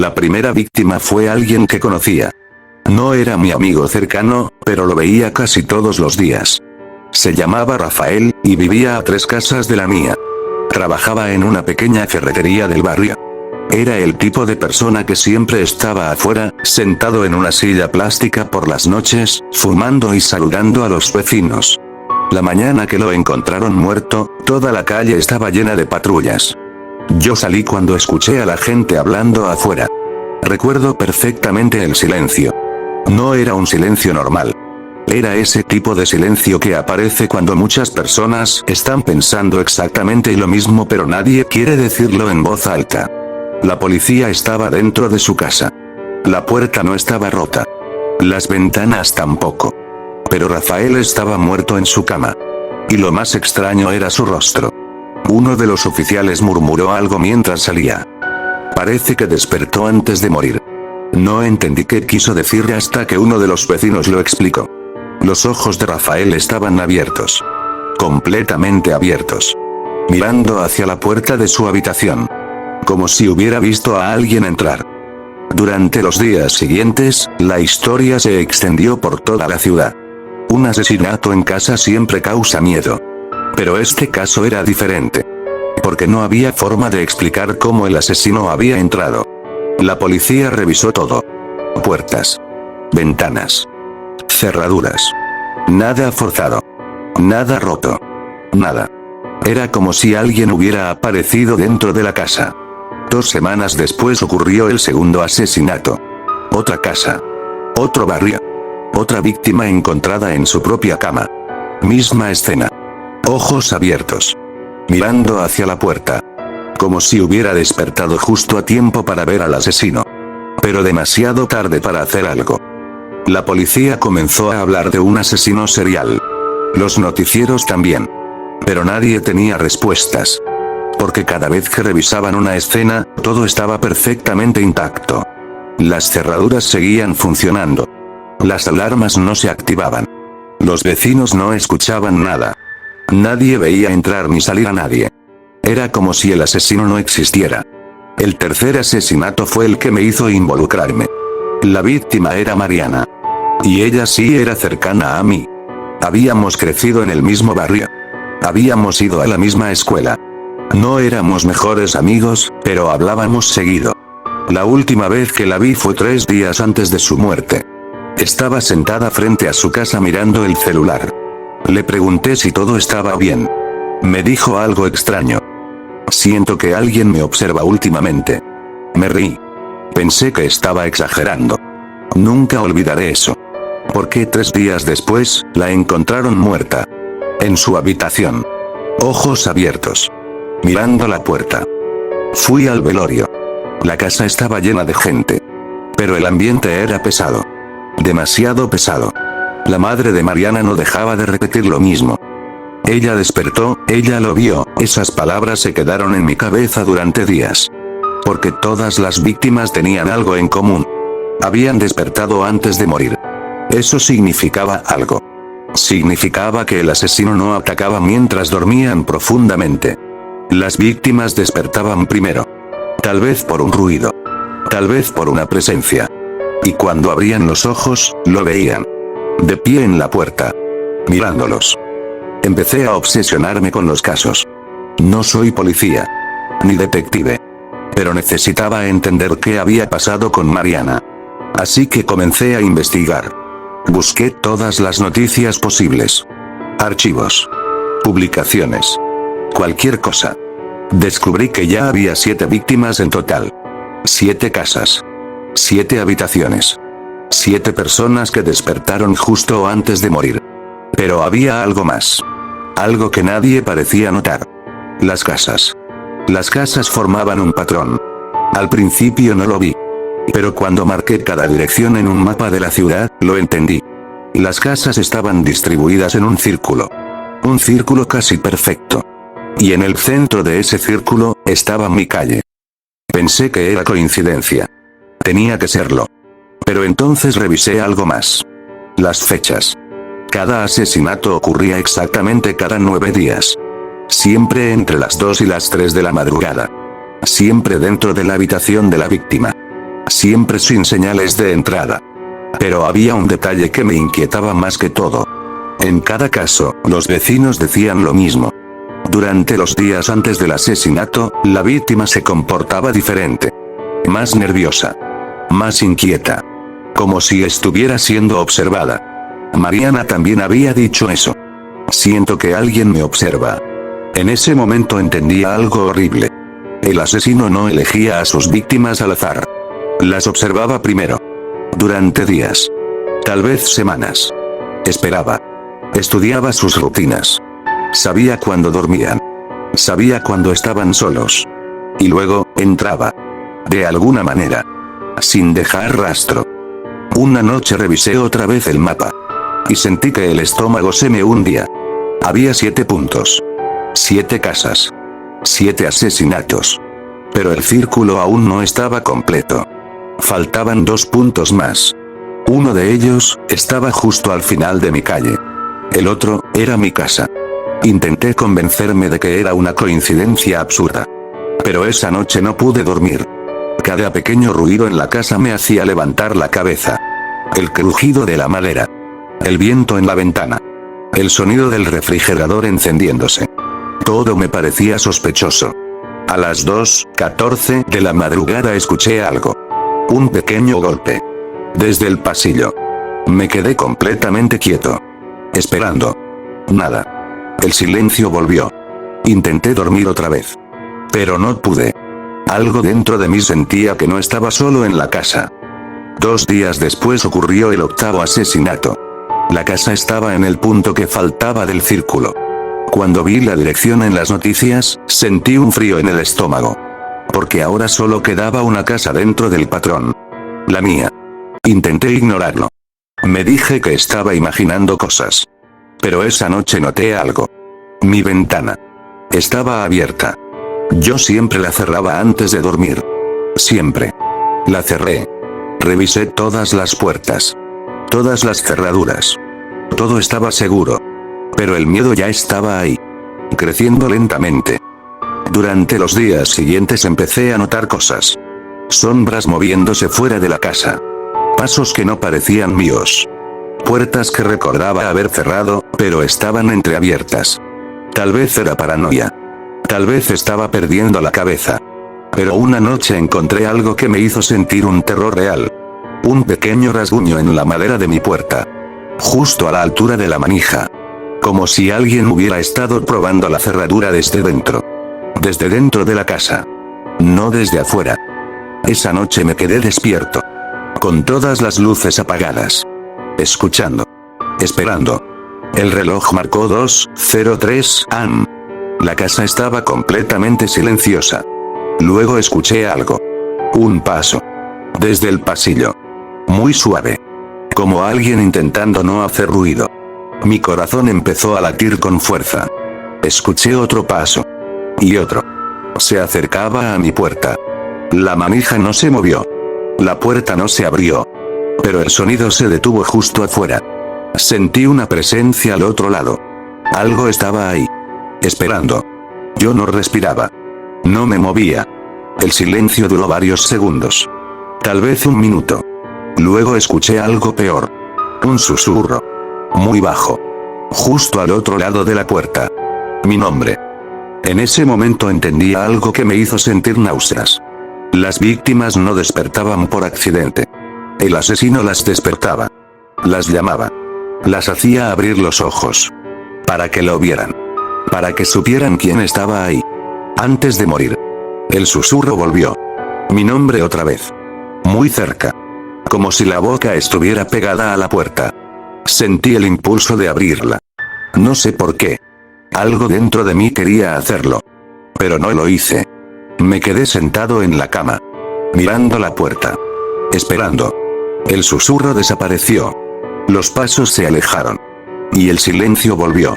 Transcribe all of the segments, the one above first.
La primera víctima fue alguien que conocía. No era mi amigo cercano, pero lo veía casi todos los días. Se llamaba Rafael, y vivía a 3 casas de la mía. Trabajaba en una pequeña ferretería del barrio. Era el tipo de persona que siempre estaba afuera, sentado en una silla plástica por las noches, fumando y saludando a los vecinos. La mañana que lo encontraron muerto, toda la calle estaba llena de patrullas. Yo salí cuando escuché a la gente hablando afuera. Recuerdo perfectamente el silencio. No era un silencio normal. Era ese tipo de silencio que aparece cuando muchas personas están pensando exactamente lo mismo pero nadie quiere decirlo en voz alta. La policía estaba dentro de su casa. La puerta no estaba rota. Las ventanas tampoco. Pero Rafael estaba muerto en su cama. Y lo más extraño era su rostro. Uno de los oficiales murmuró algo mientras salía. Parece que despertó antes de morir. No entendí qué quiso decir hasta que uno de los vecinos lo explicó. Los ojos de Rafael estaban abiertos. Completamente abiertos. Mirando hacia la puerta de su habitación. Como si hubiera visto a alguien entrar. Durante los días siguientes, la historia se extendió por toda la ciudad. Un asesinato en casa siempre causa miedo. Pero este caso era diferente. Porque no había forma de explicar cómo el asesino había entrado. La policía revisó todo. Puertas. Ventanas. Cerraduras. Nada forzado. Nada roto. Nada. Era como si alguien hubiera aparecido dentro de la casa. 2 semanas después ocurrió el segundo asesinato. Otra casa. Otro barrio. Otra víctima encontrada en su propia cama. Misma escena. Ojos abiertos. Mirando hacia la puerta. Como si hubiera despertado justo a tiempo para ver al asesino. Pero demasiado tarde para hacer algo. La policía comenzó a hablar de un asesino serial. Los noticieros también. Pero nadie tenía respuestas. Porque cada vez que revisaban una escena, todo estaba perfectamente intacto. Las cerraduras seguían funcionando. Las alarmas no se activaban. Los vecinos no escuchaban nada. Nadie veía entrar ni salir a nadie. Era como si el asesino no existiera. El tercer asesinato fue el que me hizo involucrarme. La víctima era Mariana. Y ella sí era cercana a mí. Habíamos crecido en el mismo barrio. Habíamos ido a la misma escuela. No éramos mejores amigos, pero hablábamos seguido. La última vez que la vi fue 3 días antes de su muerte. Estaba sentada frente a su casa mirando el celular. Le pregunté si todo estaba bien. Me dijo algo extraño. Siento que alguien me observa últimamente. Me reí. Pensé que estaba exagerando. Nunca olvidaré eso. Porque 3 días después, la encontraron muerta. En su habitación. Ojos abiertos. Mirando la puerta. Fui al velorio. La casa estaba llena de gente. Pero el ambiente era pesado. Demasiado pesado. La madre de Mariana no dejaba de repetir lo mismo. Ella despertó, ella lo vio, esas palabras se quedaron en mi cabeza durante días. Porque todas las víctimas tenían algo en común. Habían despertado antes de morir. Eso significaba algo. Significaba que el asesino no atacaba mientras dormían profundamente. Las víctimas despertaban primero. Tal vez por un ruido. Tal vez por una presencia. Y cuando abrían los ojos, lo veían. De pie en la puerta. Mirándolos. Empecé a obsesionarme con los casos. No soy policía. Ni detective. Pero necesitaba entender qué había pasado con Mariana. Así que comencé a investigar. Busqué todas las noticias posibles. Archivos. Publicaciones. Cualquier cosa. Descubrí que ya había 7 víctimas en total. 7 casas. 7 habitaciones. 7 personas que despertaron justo antes de morir. Pero había algo más. Algo que nadie parecía notar. Las casas. Las casas formaban un patrón. Al principio no lo vi. Pero cuando marqué cada dirección en un mapa de la ciudad, lo entendí. Las casas estaban distribuidas en un círculo. Un círculo casi perfecto. Y en el centro de ese círculo, estaba mi calle. Pensé que era coincidencia. Tenía que serlo. Pero entonces revisé algo más. Las fechas. Cada asesinato ocurría exactamente cada 9 días. Siempre entre las 2 y las 3 de la madrugada. Siempre dentro de la habitación de la víctima. siempre sin señales de entrada. Pero había un detalle que me inquietaba más que todo. En cada caso, los vecinos decían lo mismo. Durante los días antes del asesinato, la víctima se comportaba diferente. Más nerviosa. Más inquieta. Como si estuviera siendo observada. Mariana también había dicho eso. Siento que alguien me observa. En ese momento entendía algo horrible. El asesino no elegía a sus víctimas al azar. Las observaba primero. Durante días. Tal vez semanas. Esperaba. Estudiaba sus rutinas. Sabía cuándo dormían. Sabía cuándo estaban solos. Y luego, entraba. De alguna manera. Sin dejar rastro. Una noche revisé otra vez el mapa. Y sentí que el estómago se me hundía. Había 7 puntos. 7 casas. 7 asesinatos. Pero el círculo aún no estaba completo. Faltaban 2 puntos más. Uno de ellos, estaba justo al final de mi calle. El otro, era mi casa. Intenté convencerme de que era una coincidencia absurda. Pero esa noche no pude dormir. Cada pequeño ruido en la casa me hacía levantar la cabeza. El crujido de la madera. El viento en la ventana. El sonido del refrigerador encendiéndose. Todo me parecía sospechoso. A las 2:14 de la madrugada escuché algo. Un pequeño golpe. Desde el pasillo. Me quedé completamente quieto. Esperando. Nada. El silencio volvió. Intenté dormir otra vez. Pero no pude. Algo dentro de mí sentía que no estaba solo en la casa. 2 días después ocurrió el 8º asesinato. La casa estaba en el punto que faltaba del círculo. Cuando vi la dirección en las noticias, sentí un frío en el estómago. Porque ahora solo quedaba una casa dentro del patrón. La mía. Intenté ignorarlo. Me dije que estaba imaginando cosas. Pero esa noche noté algo. Mi ventana. Estaba abierta. Yo siempre la cerraba antes de dormir. Siempre. La cerré. Revisé todas las puertas. Todas las cerraduras. Todo estaba seguro. Pero el miedo ya estaba ahí. Creciendo lentamente. Durante los días siguientes empecé a notar cosas. Sombras moviéndose fuera de la casa. Pasos que no parecían míos. Puertas que recordaba haber cerrado, pero estaban entreabiertas. Tal vez era paranoia. Tal vez estaba perdiendo la cabeza. Pero una noche encontré algo que me hizo sentir un terror real. Un pequeño rasguño en la madera de mi puerta. Justo a la altura de la manija. Como si alguien hubiera estado probando la cerradura desde dentro. Desde dentro de la casa. No desde afuera. Esa noche me quedé despierto. Con todas las luces apagadas. Escuchando. Esperando. El reloj marcó 2:03 am. La casa estaba completamente silenciosa. Luego escuché algo. Un paso. Desde el pasillo. Muy suave. Como alguien intentando no hacer ruido. Mi corazón empezó a latir con fuerza. Escuché otro paso. Y otro. Se acercaba a mi puerta. La manija no se movió. La puerta no se abrió. Pero el sonido se detuvo justo afuera. Sentí una presencia al otro lado. Algo estaba ahí. Esperando. Yo no respiraba. No me movía. El silencio duró varios segundos. Tal vez un minuto. Luego escuché algo peor. Un susurro. Muy bajo. Justo al otro lado de la puerta. Mi nombre. En ese momento entendí algo que me hizo sentir náuseas. Las víctimas no despertaban por accidente. El asesino las despertaba. Las llamaba. Las hacía abrir los ojos. Para que lo vieran. Para que supieran quién estaba ahí. Antes de morir. El susurro volvió. Mi nombre otra vez. Muy cerca. Como si la boca estuviera pegada a la puerta. Sentí el impulso de abrirla. No sé por qué. Algo dentro de mí quería hacerlo. Pero no lo hice. Me quedé sentado en la cama. Mirando la puerta. Esperando. El susurro desapareció. Los pasos se alejaron. Y el silencio volvió.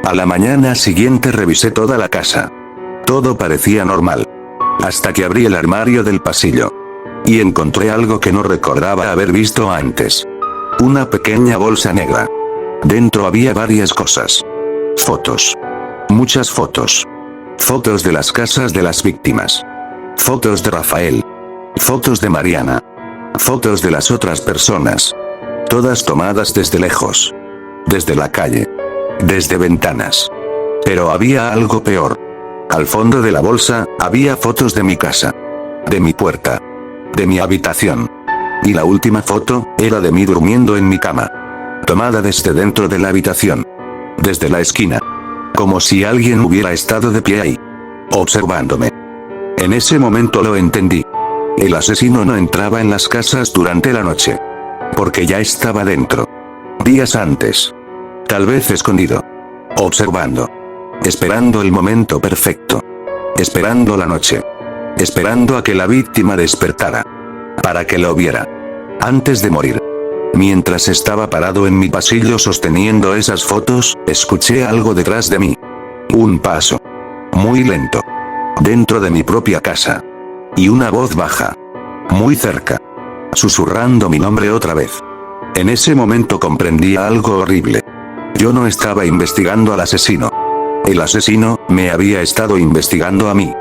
A la mañana siguiente revisé toda la casa. Todo parecía normal. Hasta que abrí el armario del pasillo. Y encontré algo que no recordaba haber visto antes. Una pequeña bolsa negra. Dentro había varias cosas. Fotos. Muchas fotos. Fotos de las casas de las víctimas. Fotos de Rafael. Fotos de Mariana. Fotos de las otras personas. Todas tomadas desde lejos. Desde la calle. Desde ventanas. Pero había algo peor. Al fondo de la bolsa, había fotos de mi casa. De mi puerta. De mi habitación. Y la última foto, era de mí durmiendo en mi cama. Tomada desde dentro de la habitación. Desde la esquina. Como si alguien hubiera estado de pie ahí. Observándome. En ese momento lo entendí. El asesino no entraba en las casas durante la noche. Porque ya estaba dentro. Días antes. Tal vez escondido. Observando. Esperando el momento perfecto. Esperando la noche. Esperando a que la víctima despertara. Para que lo viera. Antes de morir. Mientras estaba parado en mi pasillo sosteniendo esas fotos, escuché algo detrás de mí. Un paso. Muy lento. Dentro de mi propia casa. Y una voz baja. Muy cerca. Susurrando mi nombre otra vez. En ese momento comprendí algo horrible. Yo no estaba investigando al asesino. El asesino, me había estado investigando a mí.